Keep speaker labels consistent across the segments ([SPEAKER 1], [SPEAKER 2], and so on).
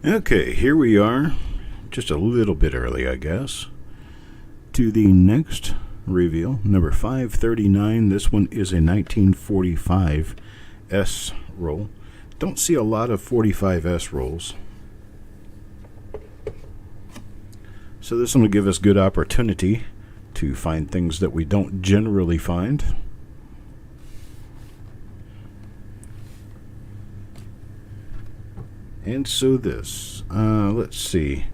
[SPEAKER 1] Okay, here we are, just a little bit early, I guess, to the next reveal, number 539. This one is a 1945 S roll. Don't see a lot of 45S rolls. So this one will give us good opportunity to find things that we don't generally find. And so this, let's see.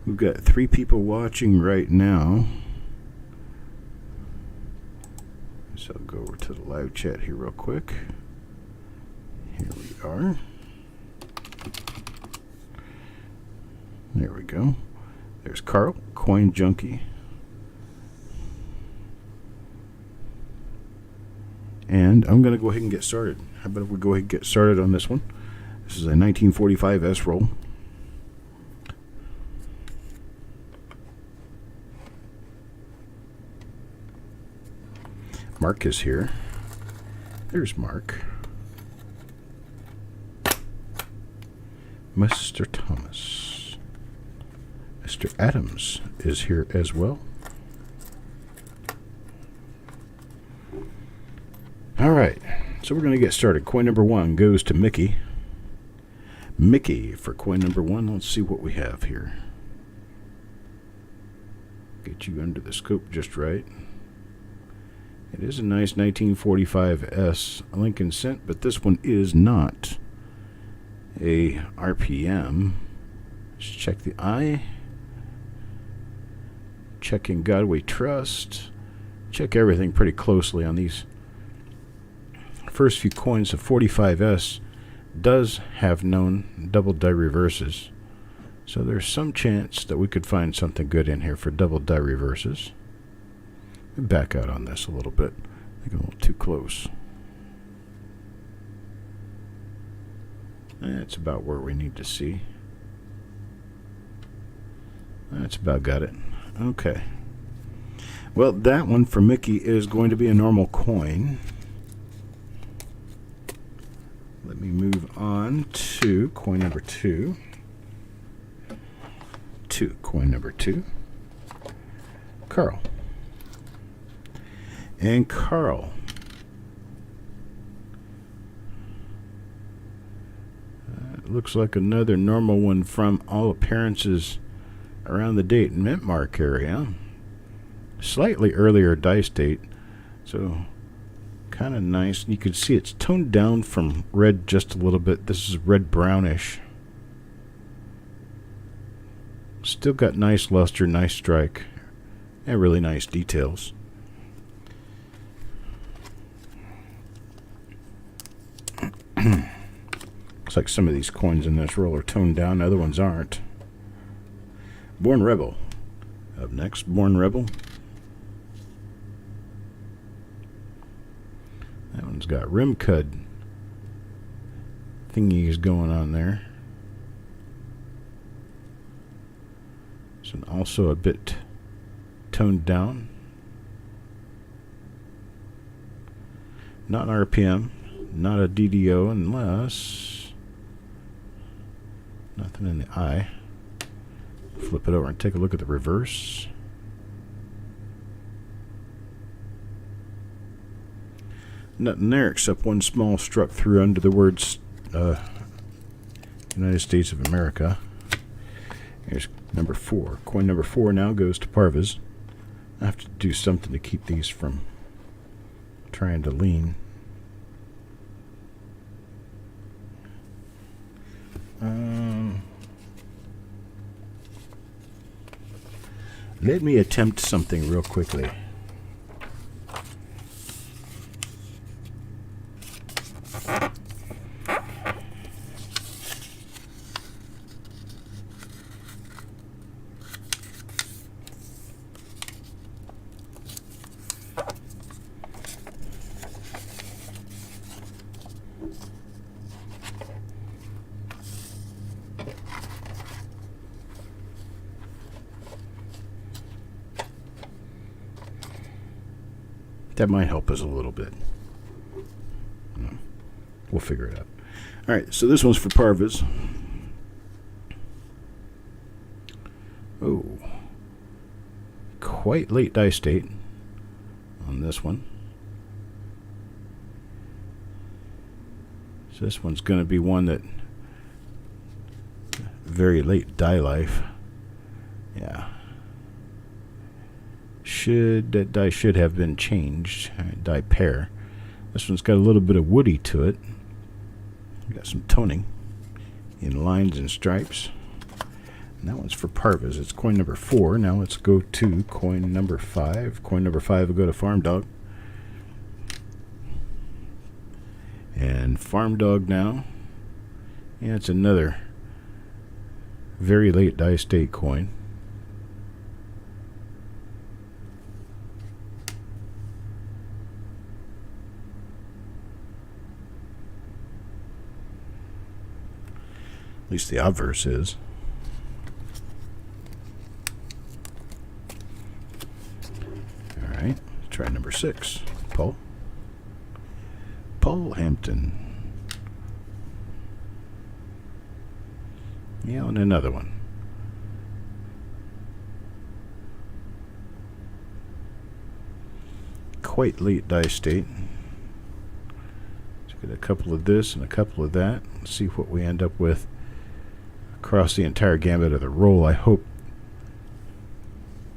[SPEAKER 1] We've got 3 people watching right now. So I'll go over to the live chat here real quick. Here we are. There we go. There's Carl, Coin Junkie. And I'm going to go ahead and get started. How about if we go ahead and get started on this one? This is a 1945 S roll. Mark is here. There's Mark. Mr. Thomas. Mr. Adams is here as well. All right, so we're going to get started. Coin number 1 goes to Mickey. Mickey for coin number 1. Let's see what we have here. Get you under the scope just right. It is a nice 1945 S Lincoln cent, but this one is not a RPM. Let's check the eye. Checking God We Trust. Check everything pretty closely on these first few coins. Of 45S does have known double die reverses, so there's some chance that we could find something good in here for double die reverses. Back out on this a little bit. I think I'm a little too close. That's about where we need to see. That's about got it. Okay. Well, that one for Mickey is going to be a normal coin. Let me move on to coin number 2. Coin number 2. Carl. And Carl. Looks like another normal one from all appearances around the date and mint mark area. Slightly earlier dice date, so kind of nice. You can see it's toned down from red just a little bit. This is red brownish. Still got nice luster, nice strike, and really nice details. Looks like some of these coins in this roll are toned down, other ones aren't. Born Rebel. Up next, Born Rebel. That one's got rim cud thingies going on there. So also a bit toned down. Not an RPM, not a DDO unless nothing in the eye. Flip it over and take a look at the reverse. Nothing there except one small struck through under the words United States of America. Here's number 4. Coin number 4 now goes to Parvez. I have to do something to keep these from trying to lean. Let me attempt something real quickly. That might help us a little bit. No, we'll figure it out. All right, so this one's for Parvez. quite late die state on this one. So this one's going to be one that very late die life. Yeah. That die should have been changed. Die pair. This one's got a little bit of woody to it. Got some toning in lines and stripes. And that one's for Parvas. It's coin number 4. Now let's go to coin number 5. Coin number 5 will go to Farm Dog. And Farm Dog now. Yeah, it's another very late die state coin. At least the obverse is. Alright, try number 6. Paul Hampton. Yeah, and another one. Quite late die state. Let's get a couple of this and a couple of that. Let's see what we end up with across the entire gamut of the roll. I hope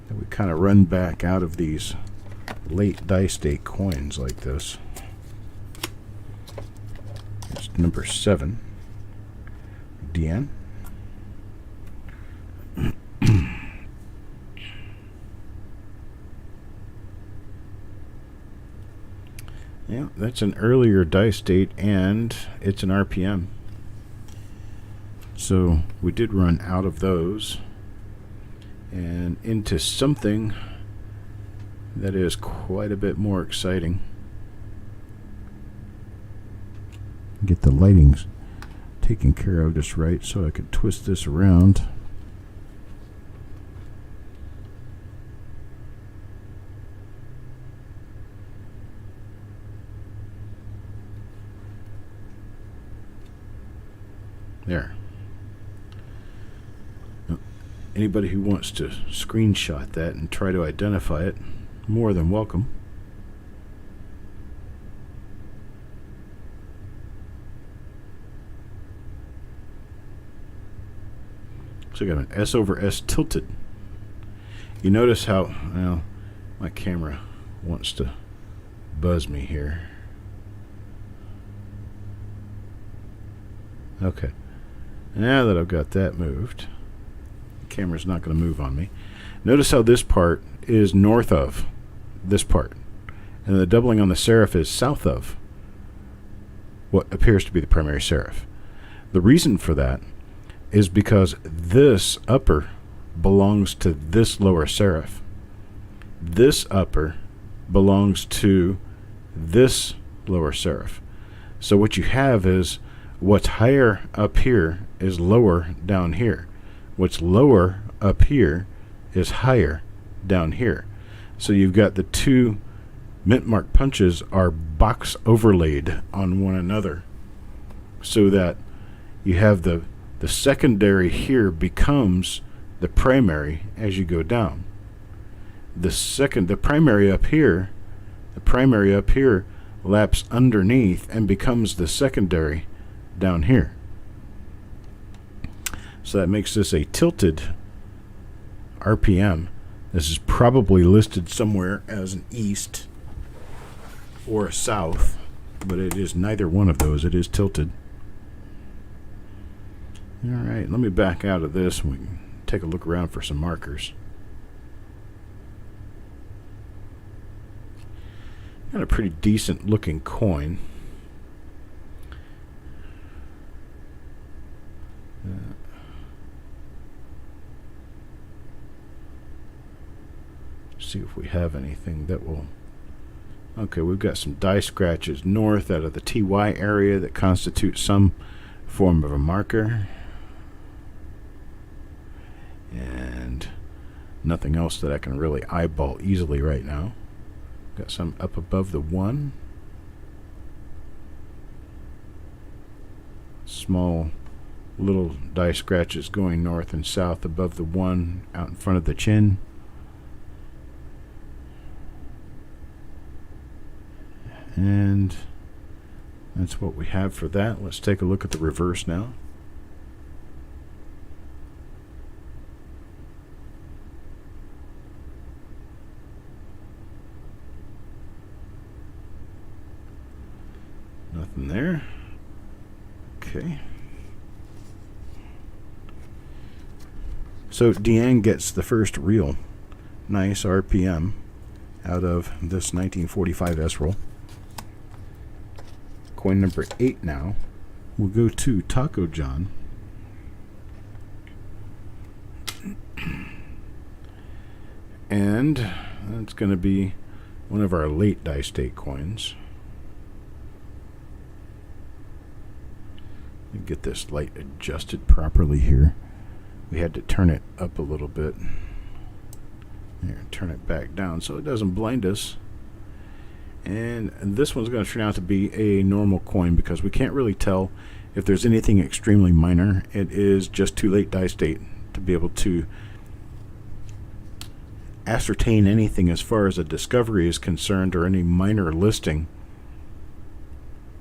[SPEAKER 1] that we kind of run back out of these late die state coins like this. It's number 7. Deanne. Yeah, that's an earlier die state, and it's an RPM. So we did run out of those and into something that is quite a bit more exciting. Get the lightings taken care of just right so I could twist this around. There. Anybody who wants to screenshot that and try to identify it, more than welcome. So I got an S over S tilted. You notice how, well, my camera wants to buzz me here. Okay. Now that I've got that moved, the camera's not going to move on me. Notice how this part is north of this part, and the doubling on the serif is south of what appears to be the primary serif. The reason for that is because this upper belongs to this lower serif. This upper belongs to this lower serif. So what you have is what's higher up here is lower down here. What's lower up here is higher down here. So you've got the two mint mark punches are box overlaid on one another, so that you have the secondary here becomes the primary as you go down. The primary up here laps underneath and becomes the secondary down here. So that makes this a tilted RPM. This is probably listed somewhere as an east or a south, but it is neither one of those. It is tilted. Alright, let me back out of this and we can take a look around for some markers. Got a pretty decent looking coin. See if we have anything that will... Okay, we've got some die scratches north out of the TY area that constitute some form of a marker. And nothing else that I can really eyeball easily right now. Got some up above the 1. Small little die scratches going north and south above the 1 out in front of the chin. And that's what we have for that. Let's take a look at the reverse now. Nothing there. Okay. So Deanne gets the first real nice RPM out of this 1945S roll. Coin number 8 now. We'll go to Taco John. And that's going to be one of our late die state coins. Let me get this light adjusted properly here. We had to turn it up a little bit. Here, turn it back down so it doesn't blind us. And this one's going to turn out to be a normal coin because we can't really tell if there's anything extremely minor. It is just too late die state to be able to ascertain anything as far as a discovery is concerned or any minor listing.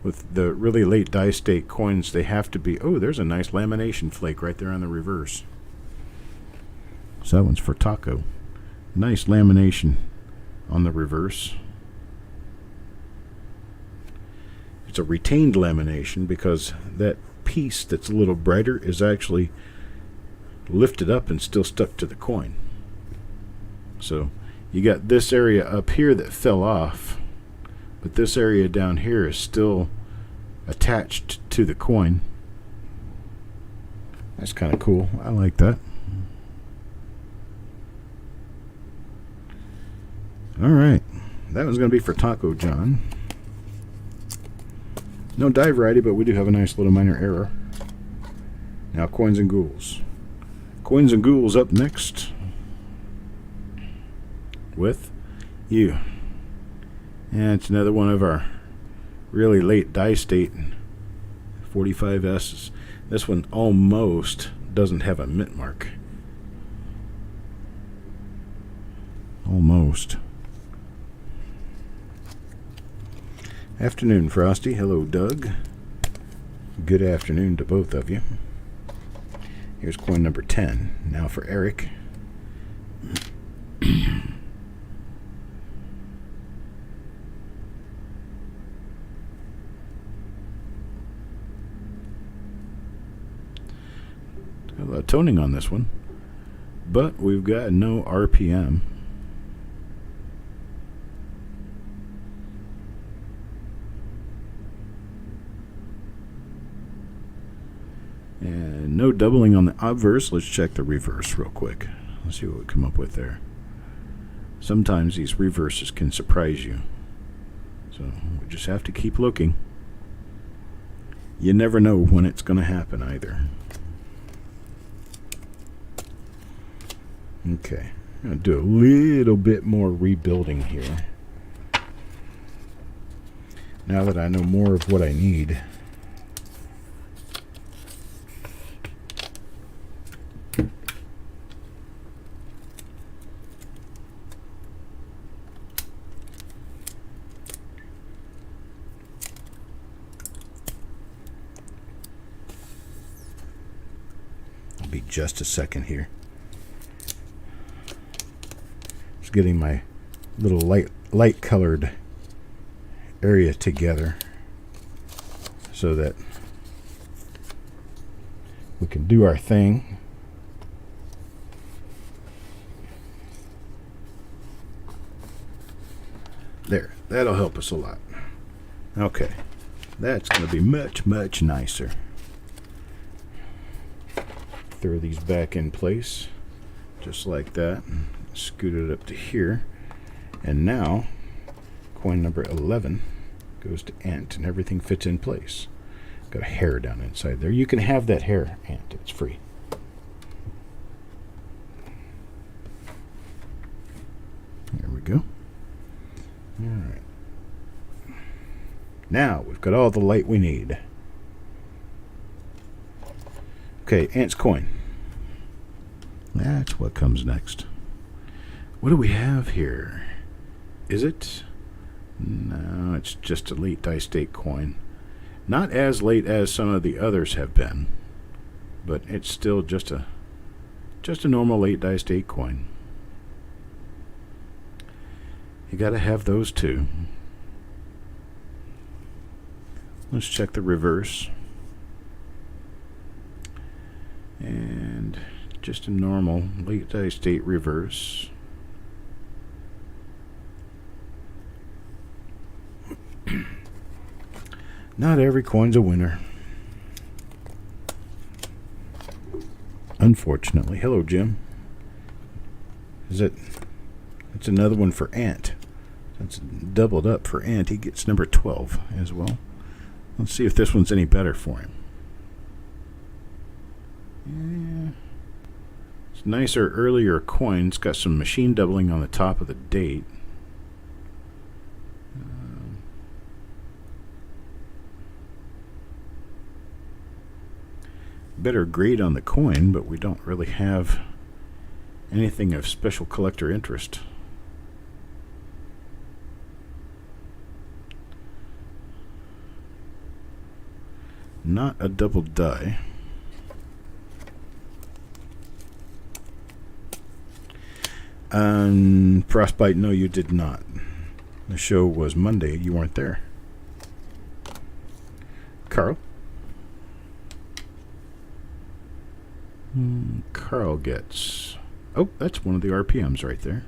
[SPEAKER 1] With the really late die state coins, they have to be... Oh, there's a nice lamination flake right there on the reverse. So that one's for Taco. Nice lamination on the reverse. It's a retained lamination because that piece that's a little brighter is actually lifted up and still stuck to the coin. So you got this area up here that fell off, but this area down here is still attached to the coin. That's kind of cool. I like that. Alright, that one's going to be for Taco John. No die variety, but we do have a nice little minor error. Now coins and ghouls. Coins and ghouls up next with you. And it's another one of our really late die state 45S's. This one almost doesn't have a mint mark. Almost. Afternoon, Frosty. Hello, Doug. Good afternoon to both of you. Here's coin number 10. Now for Eric. A lot of toning on this one, but we've got no RPM. And no doubling on the obverse. Let's check the reverse real quick. Let's see what we come up with there. Sometimes these reverses can surprise you, so we just have to keep looking. You never know when it's going to happen either. Okay, I'm going to do a little bit more rebuilding here. Now that I know more of what I need. I'll be just a second here. Getting my little light colored area together so that we can do our thing. There, that'll help us a lot. Okay, that's going to be much nicer. Throw these back in place just like that. Scoot it up to here, and now coin number 11 goes to Ant, and everything fits in place. Got a hair down inside there. You can have that hair, Ant. It's free. There we go. All right. Now we've got all the light we need. Okay, Ant's coin. That's what comes next. What do we have here? Is it No, it's just a late die state coin. Not as late as some of the others have been, but it's still just a normal late die state coin. You gotta have those too. Let's check the reverse. And just a normal late die state reverse. Not every coin's a winner. Unfortunately. Hello, Jim. It's another one for Ant. That's doubled up for Ant. He gets number 12 as well. Let's see if this one's any better for him. Yeah. It's nicer, earlier coin. It's got some machine doubling on the top of the date. Better grade on the coin, but we don't really have anything of special collector interest. Not a double die. Frostbite, no, you did not. The show was Monday. You weren't there. Carl? Carl gets... Oh, that's one of the RPMs right there.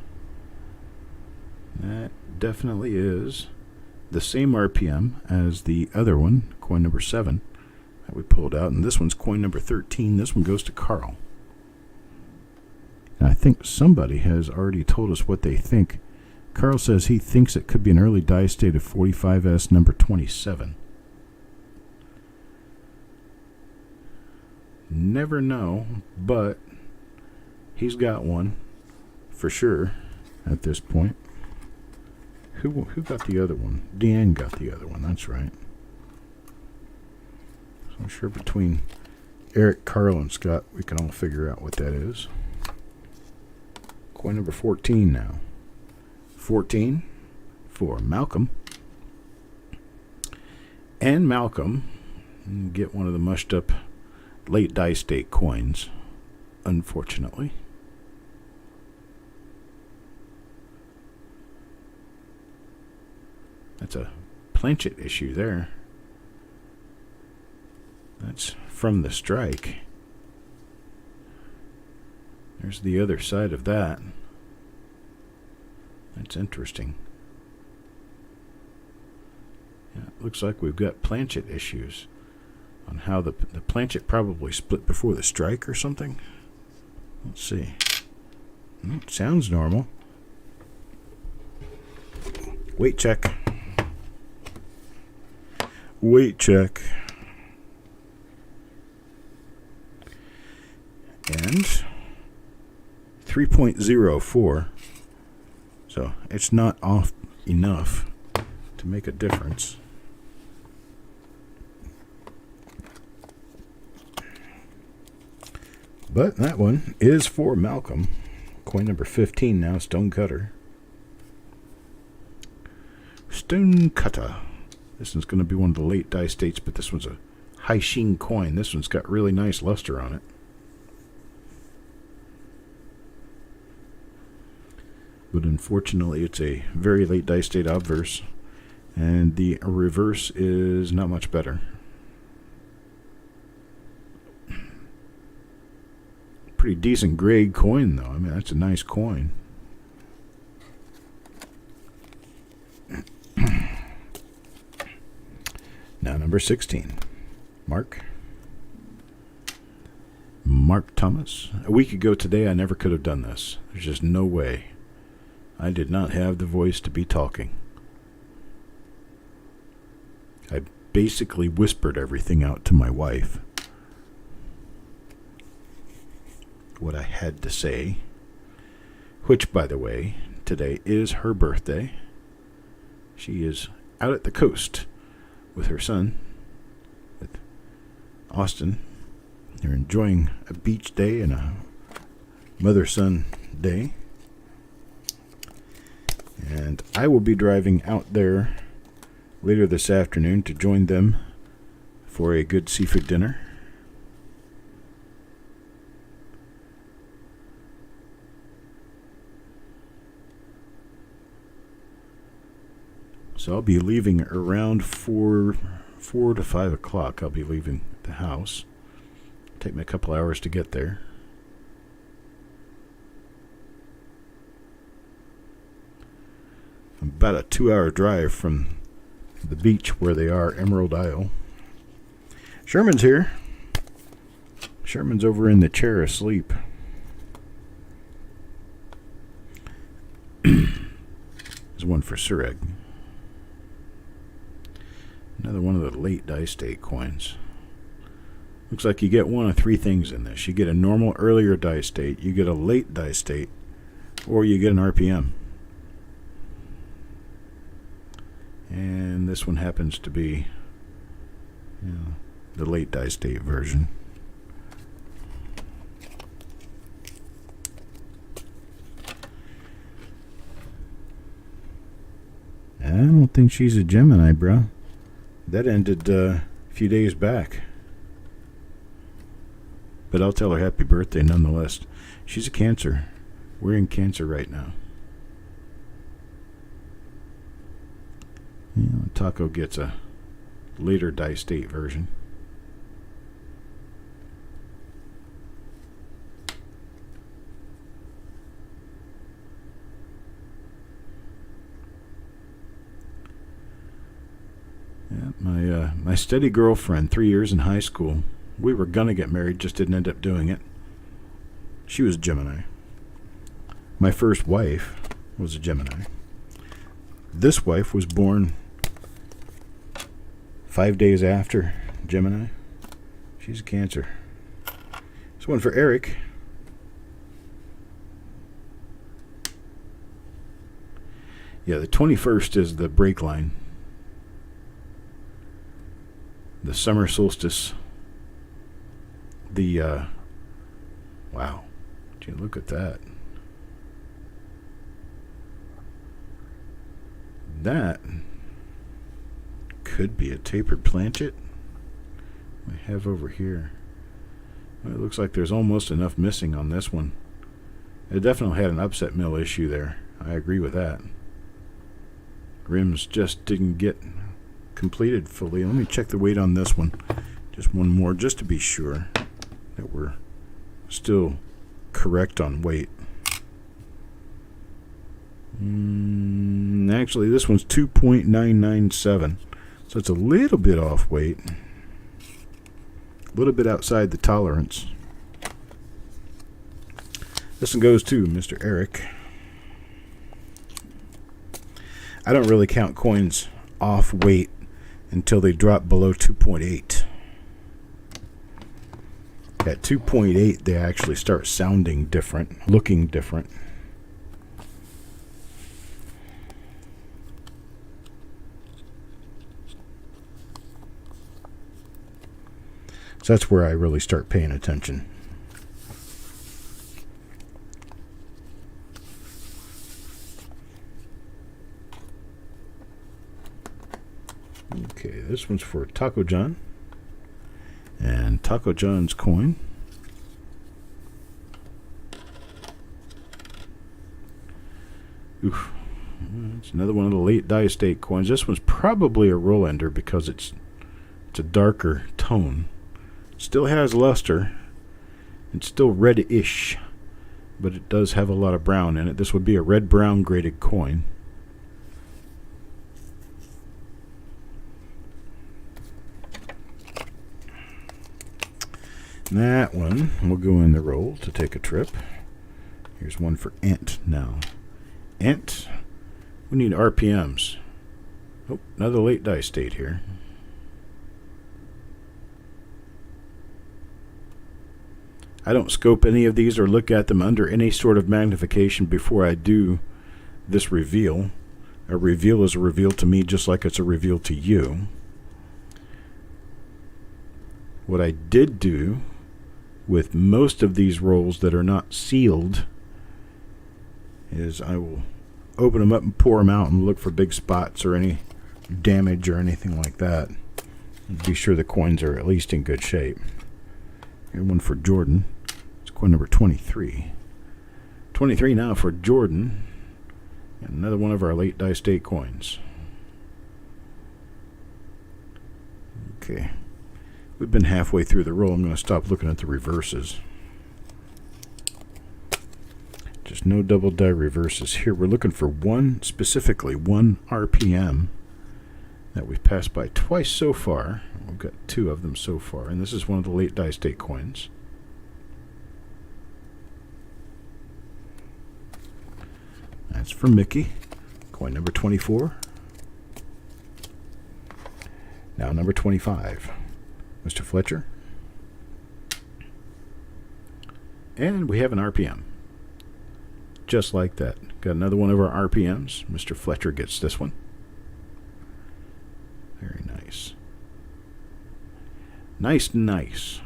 [SPEAKER 1] That definitely is the same RPM as the other one, coin number 7, that we pulled out. And this one's coin number 13. This one goes to Carl. And I think somebody has already told us what they think. Carl says he thinks it could be an early die state of 45S number 27. Never know, but he's got one for sure at this point. Who got the other one? Deanne got the other one, that's right. So I'm sure between Eric, Carl, and Scott, we can all figure out what that is. Coin number 14 now. 14 for Malcolm. And Malcolm, get one of the mushed up late die state coins, unfortunately. That's a planchet issue there. That's from the strike. There's the other side of that. That's interesting. Yeah, it looks like we've got planchet issues on how the planchet probably split before the strike or something. Let's see. Sounds normal. Weight check. Weight check. And 3.04. So it's not off enough to make a difference. But that one is for Malcolm. Coin number 15 now, Stonecutter. Stonecutter. This one's going to be one of the late die states, but this one's a high sheen coin. This one's got really nice luster on it. But unfortunately, it's a very late die state obverse, and the reverse is not much better. Pretty decent grade coin, though. I mean, that's a nice coin. Now, number 16. Mark Thomas. A week ago today, I never could have done this. There's just no way. I did not have the voice to be talking. I basically whispered everything out to my wife. What I had to say, which, by the way, today is her birthday. She is out at the coast with her son, with Austin. They're enjoying a beach day and a mother-son day. And I will be driving out there later this afternoon to join them for a good seafood dinner. So I'll be leaving around 4 to 5 o'clock. I'll be leaving the house. Take me a couple hours to get there. About a 2-hour drive from the beach where they are, Emerald Isle. Sherman's here. Sherman's over in the chair asleep. There's one for Sureg. Another one of the late dice date coins. Looks like you get one of three things in this. You get a normal earlier dice date, you get a late dice date, or you get an RPM. And this one happens to be, the late dice date version. I don't think she's a Gemini, bro. That ended a few days back. But I'll tell her happy birthday nonetheless. She's a Cancer. We're in Cancer right now. Taco gets a later dice date version. Yeah, my steady girlfriend, 3 years in high school. We were gonna get married, just didn't end up doing it. She was Gemini. My first wife was a Gemini. This wife was born 5 days after Gemini. She's a Cancer. This one for Eric. Yeah, the 21st is the break line. The summer solstice. Wow. Gee, look at that. That could be a tapered planchet we have over here. Well, it looks like there's almost enough missing on this one. It definitely had an upset mill issue there. I agree with that. Rims just didn't get completed fully. Let me check the weight on this one. Just one more, just to be sure that we're still correct on weight. Actually, this one's 2.997, so it's a little bit off weight. A little bit outside the tolerance. This one goes to Mr. Eric. I don't really count coins off weight until they drop below 2.8. At 2.8, they actually start sounding different, looking different. So that's where I really start paying attention. Okay, this one's for Taco John. And Taco John's coin. Oof. It's another one of the late dice date coins. This one's probably a roll ender because it's a darker tone. Still has luster. It's still reddish, but it does have a lot of brown in it. This would be a red-brown graded coin. That one will go in the roll to take a trip. Here's one for Ant now. Ant, we need RPMs. Oh, another late dice date here. I don't scope any of these or look at them under any sort of magnification before I do this reveal. A reveal is a reveal to me just like it's a reveal to you. What I did do with most of these rolls that are not sealed is I will open them up and pour them out and look for big spots or any damage or anything like that. Be sure the coins are at least in good shape. Here's one for Jordan. It's coin number 23. 23 now for Jordan. And another one of our late die state coins. Okay. We've been halfway through the roll. I'm going to stop looking at the reverses. Just no double die reverses here. We're looking for specifically one RPM that we've passed by twice so far. We've got 2 of them so far, and this is one of the late die state coins. That's for Mickey. Coin number 24. Now number 25. Mr. Fletcher. And we have an RPM. Just like that. Got another one of our RPMs. Mr. Fletcher gets this one. Very nice. Nice.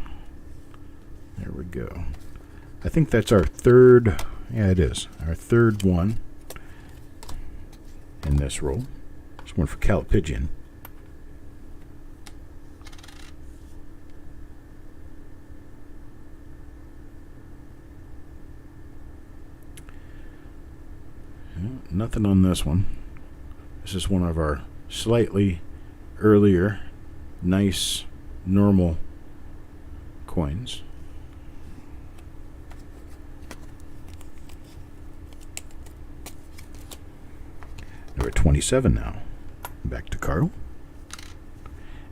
[SPEAKER 1] There we go. I think that's our third. Yeah, it is. Our third one in this roll. There's one for Cal Pigeon. Nothing on this one. This is one of our slightly earlier, nice, normal coins. Number 27 now. Back to Carl.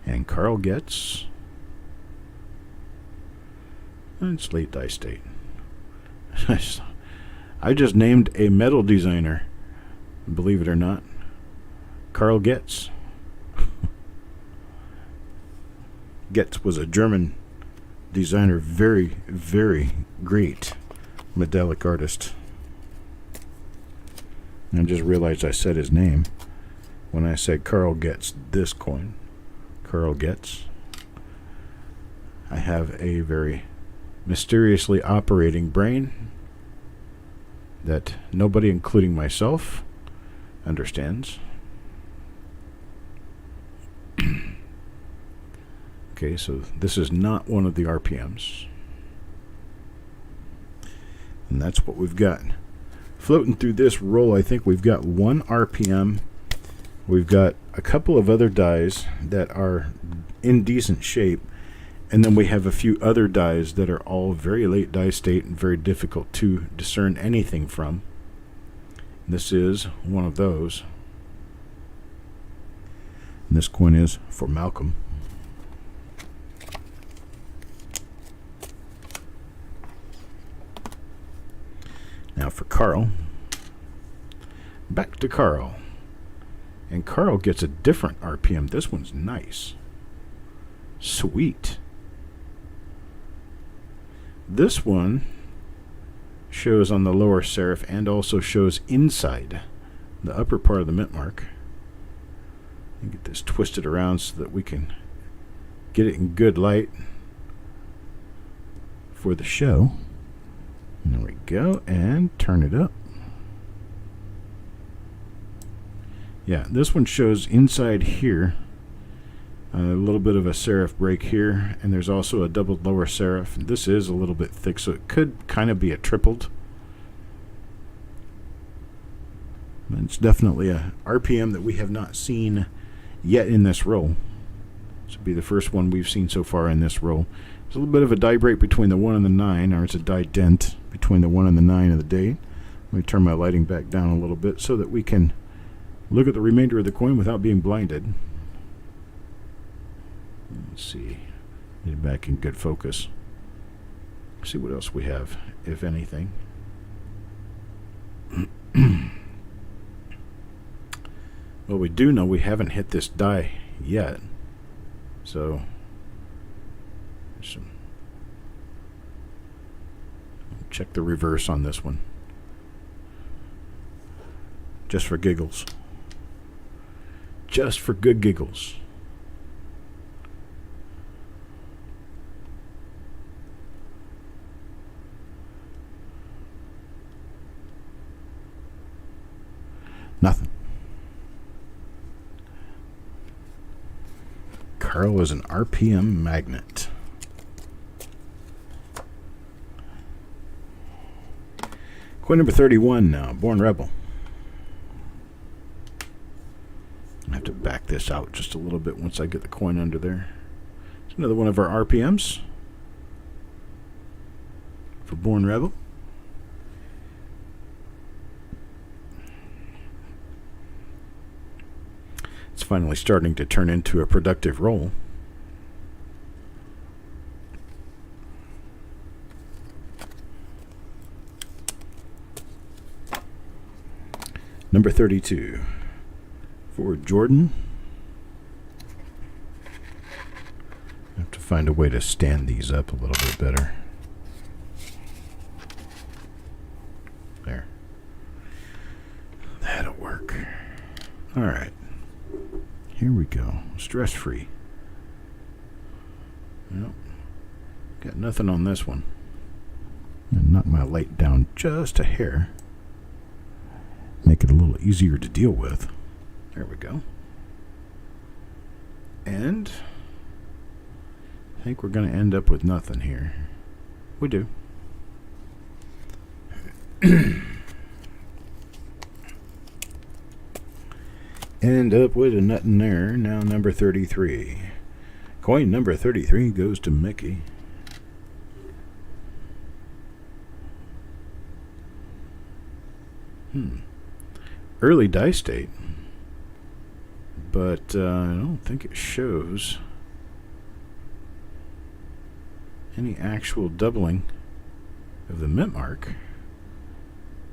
[SPEAKER 1] And Carl gets... It's late die state. I just named a metal designer. Believe it or not. Carl Getz. Getz was a German designer, very, very great metallic artist. I just realized I said his name when I said Carl gets this coin. Carl Getz. I have a very mysteriously operating brain that nobody, including myself, understands. Okay, so this is not one of the RPMs. And that's what we've got. Floating through this roll, I think we've got 1 RPM. We've got a couple of other dies that are in decent shape. And then we have a few other dies that are all very late die state and very difficult to discern anything from. This is one of those. And this coin is for Malcolm. Now for Carl. Back to Carl. And Carl gets a different RPM. This one's nice. Sweet. This one shows on the lower serif and also shows inside the upper part of the mint mark. Get this twisted around so that we can get it in good light for the show. There we go, and turn it up. Yeah, this one shows inside here a little bit of a serif break here, and there's also a doubled lower serif. This is a little bit thick, so it could kind of be a tripled. And it's definitely a RPM that we have not seen yet in this roll. This will be the first one we've seen so far in this roll. There's a little bit of a die break between the 1 and the 9, or it's a die dent between the 1 and the 9 of the date. Let me turn my lighting back down a little bit so that we can look at the remainder of the coin without being blinded. Let's see. Get it back in good focus. See what else we have, if anything. Well, we do know we haven't hit this die yet. So, check the reverse on this one. Just for giggles. Just for good giggles. Nothing. Carl is an RPM magnet. Coin number 31 now. Born Rebel. I have to back this out just a little bit once I get the coin under there. It's another one of our RPMs for Born Rebel. It's finally starting to turn into a productive roll. Number 32 for Jordan. I have to find a way to stand these up a little bit better. There. That'll work. All right. Here we go. Stress-free. Nope. Got nothing on this one. And knock my light down just a hair. Make it a little easier to deal with. There we go. And I think we're going to end up with nothing here. We do. End up with a nothing there. Now number 33. Coin number 33 goes to Mickey. Early die state, but I don't think it shows any actual doubling of the mint mark.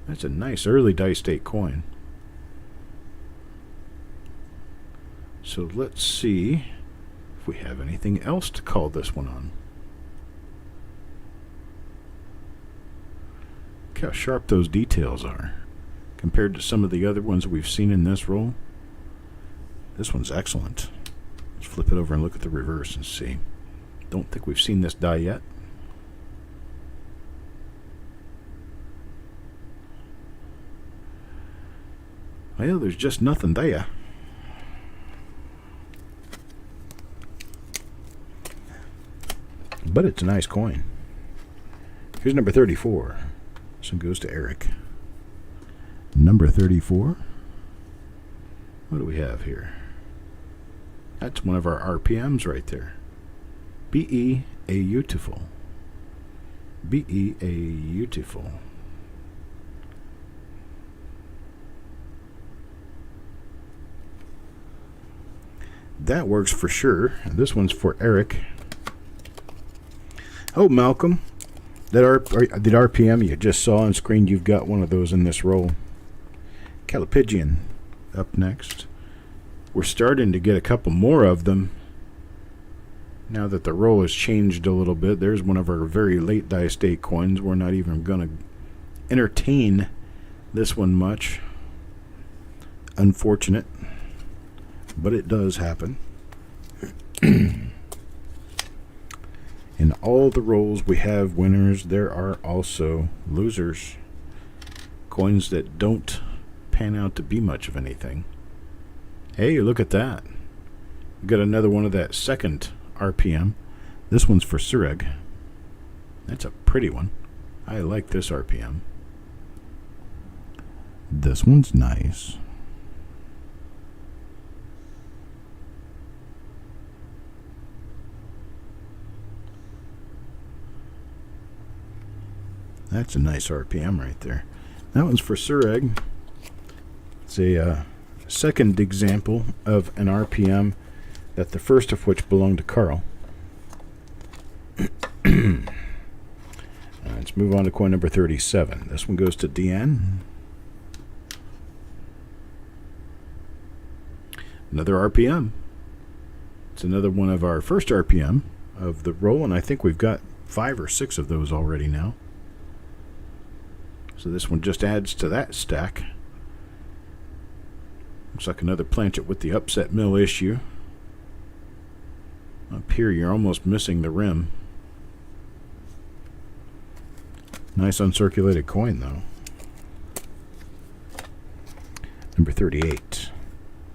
[SPEAKER 1] That's a nice early die state coin. So let's see if we have anything else to call this one on. Look how sharp those details are. Compared to some of the other ones we've seen in this roll, this one's excellent. Let's flip it over and look at the reverse and see. Don't think we've seen this die yet. Well, there's just nothing there. But it's a nice coin. Here's number 34. This one goes to Eric. Number 34. What do we have here? That's one of our RPMs right there. Beautiful. Beautiful. That works for sure. This one's for Eric. Oh, Malcolm. That RPM you just saw on screen, you've got one of those in this roll. Calipigian up next. We're starting to get a couple more of them now that the roll has changed a little bit. There's one of our very late die state coins. We're not even going to entertain this one much. Unfortunate, but it does happen. In all the rolls we have winners, there are also losers. Coins that don't pan out to be much of anything. Hey, look at that. We got another one of that second RPM. This one's for Sureg. That's a pretty one. I like this RPM. This one's nice. That's a nice RPM right there. That one's for Sureg. It's a second example of an RPM that the first of which belonged to Carl. Let's move on to coin number 37. This one goes to Deanne. Another RPM. It's another one of our first RPM of the roll, and I think we've got 5 or 6 of those already now. So this one just adds to that stack. Looks like another planchet with the upset mill issue. Up here you're almost missing the rim. Nice uncirculated coin though. Number 38.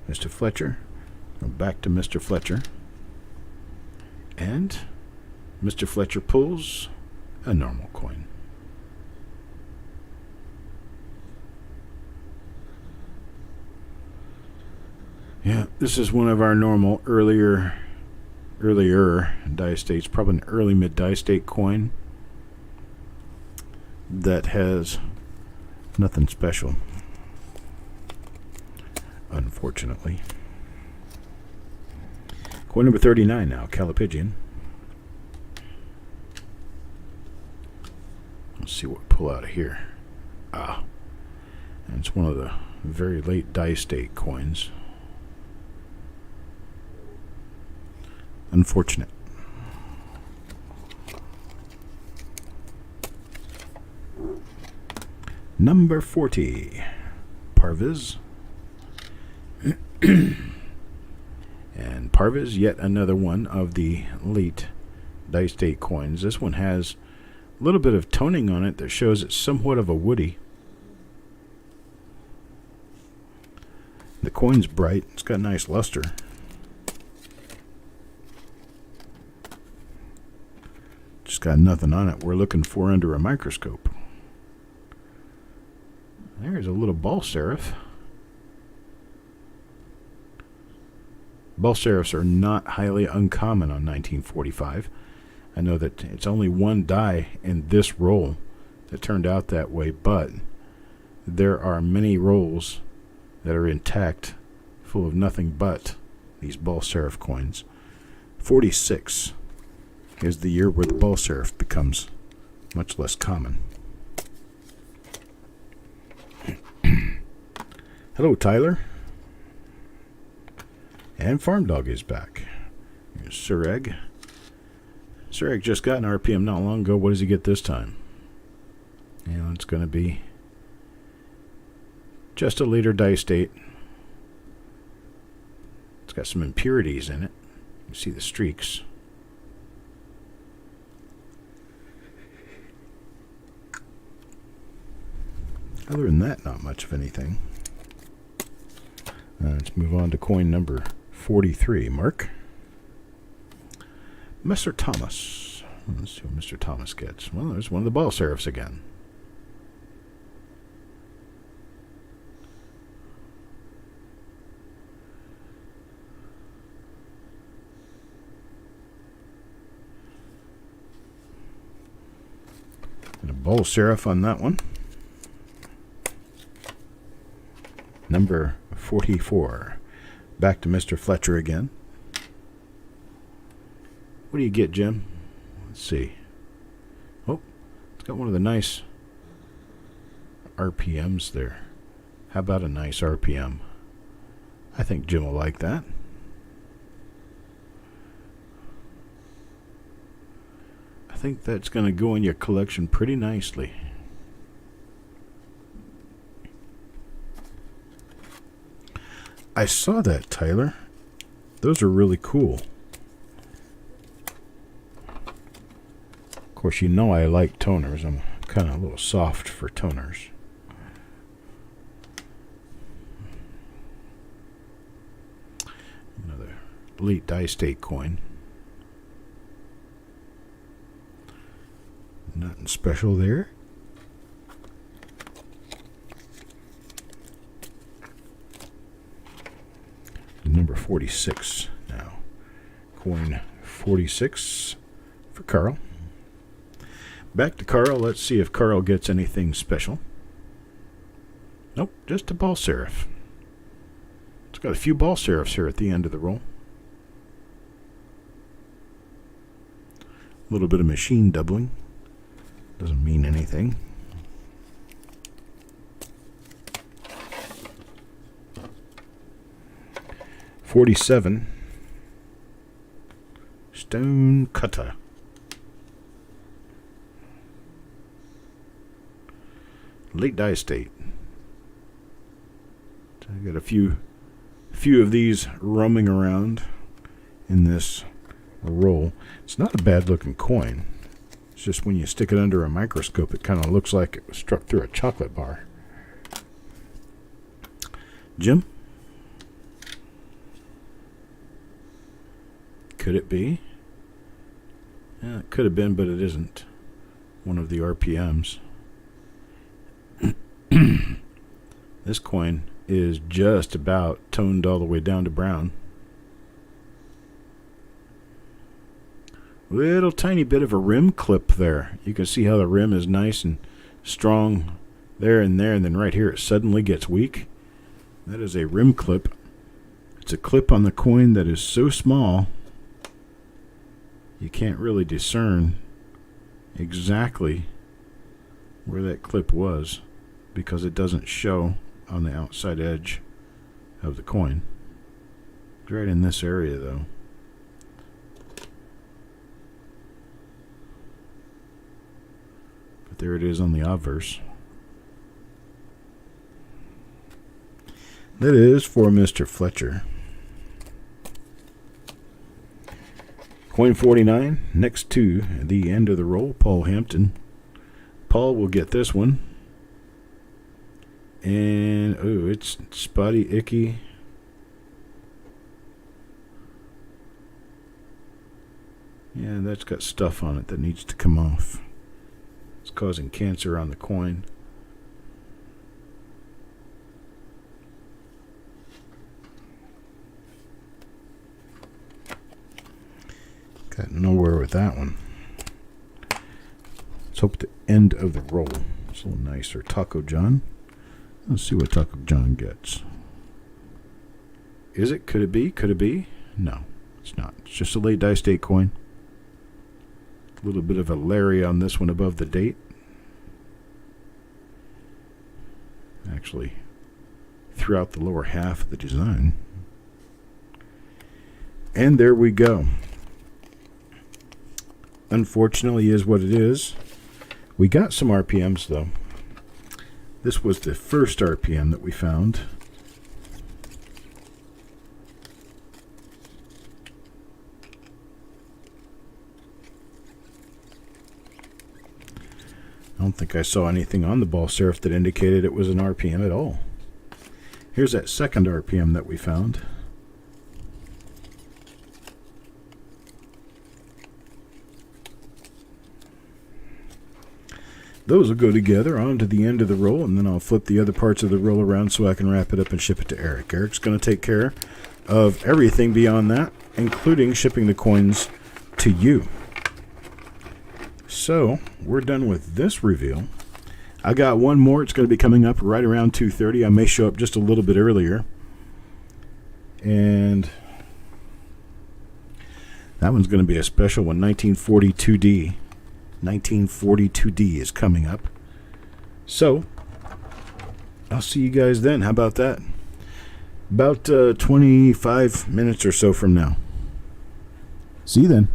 [SPEAKER 1] Mr. Fletcher. Back to Mr. Fletcher. And Mr. Fletcher pulls a normal coin. Yeah, this is one of our normal earlier die states, probably an early mid die state coin that has nothing special, unfortunately. Coin number 39 now, Calipigian. Let's see what we pull out of here. And it's one of the very late die state coins. Unfortunate. Number 40, Parviz. And Parviz, yet another one of the late die state coins. This one has a little bit of toning on it that shows it's somewhat of a woody. The coin's bright. It's got nice luster. Just got nothing on it we're looking for under a microscope. There's a little ball serif. Ball serifs are not highly uncommon on 1945. I know that it's only one die in this roll that turned out that way, but there are many rolls that are intact, full of nothing but these ball serif coins. 46 is the year where the ball serif becomes much less common. Hello, Tyler. And Farm Dog is back. Here's Sureg. Sureg just got an RPM not long ago. What does he get this time? And it's going to be just a later die state. It's got some impurities in it. You see the streaks. Other than that, not much of anything. Let's move on to coin number 43. Mark. Mr. Thomas. Let's see what Mr. Thomas gets. Well, there's one of the ball serifs again. And a ball serif on that one. Number 44. Back to Mr. Fletcher again. What do you get, Jim? Let's see. Oh, it's got one of the nice RPMs there. How about a nice RPM? I think Jim will like that. I think that's going to go in your collection pretty nicely. I saw that, Tyler. Those are really cool. Of course, you know I like toners. I'm kind of a little soft for toners. Another late die state coin. Nothing special there. Number 46 now. Coin 46 for Carl. Back to Carl. Let's see if Carl gets anything special. Nope, just a ball serif. It's got a few ball serifs here at the end of the roll. A little bit of machine doubling. Doesn't mean anything. $47. Stone Cutter. Late die state. So I got a few of these roaming around in this roll. It's not a bad looking coin. It's just when you stick it under a microscope, it kind of looks like it was struck through a chocolate bar. Jim? Could it be? Yeah, it could have been, but it isn't. One of the RPMs. This coin is just about toned all the way down to brown. Little tiny bit of a rim clip there. You can see how the rim is nice and strong there, and then right here it suddenly gets weak. That is a rim clip. It's a clip on the coin that is so small you can't really discern exactly where that clip was because it doesn't show on the outside edge of the coin. It's right in this area though. But there it is on the obverse. That is for Mr. Fletcher. Coin 49, next to the end of the roll, Paul Hampton. Paul will get this one. And, oh, it's spotty, icky. Yeah, that's got stuff on it that needs to come off. It's causing cancer on the coin. Got nowhere with that one. Let's hope the end of the roll is a little nicer. Taco John. Let's see what Taco John gets. Is it? Could it be? Could it be? No, it's not. It's just a late dice date coin. A little bit of a Larry on this one above the date. Actually, throughout the lower half of the design. And there we go. Unfortunately is what it is. We got some RPMs though. This was the first RPM that we found. I don't think I saw anything on the ball serif that indicated it was an RPM at all. Here's that second RPM that we found. Those will go together onto the end of the roll, and then I'll flip the other parts of the roll around so I can wrap it up and ship it to Eric. Eric's going to take care of everything beyond that, including shipping the coins to you. So, we're done with this reveal. I got one more. It's going to be coming up right around 2:30. I may show up just a little bit earlier. And that one's going to be a special one, 1942D. 1942D is coming up. So, I'll see you guys then. How about that? About 25 minutes or so from now. See you then.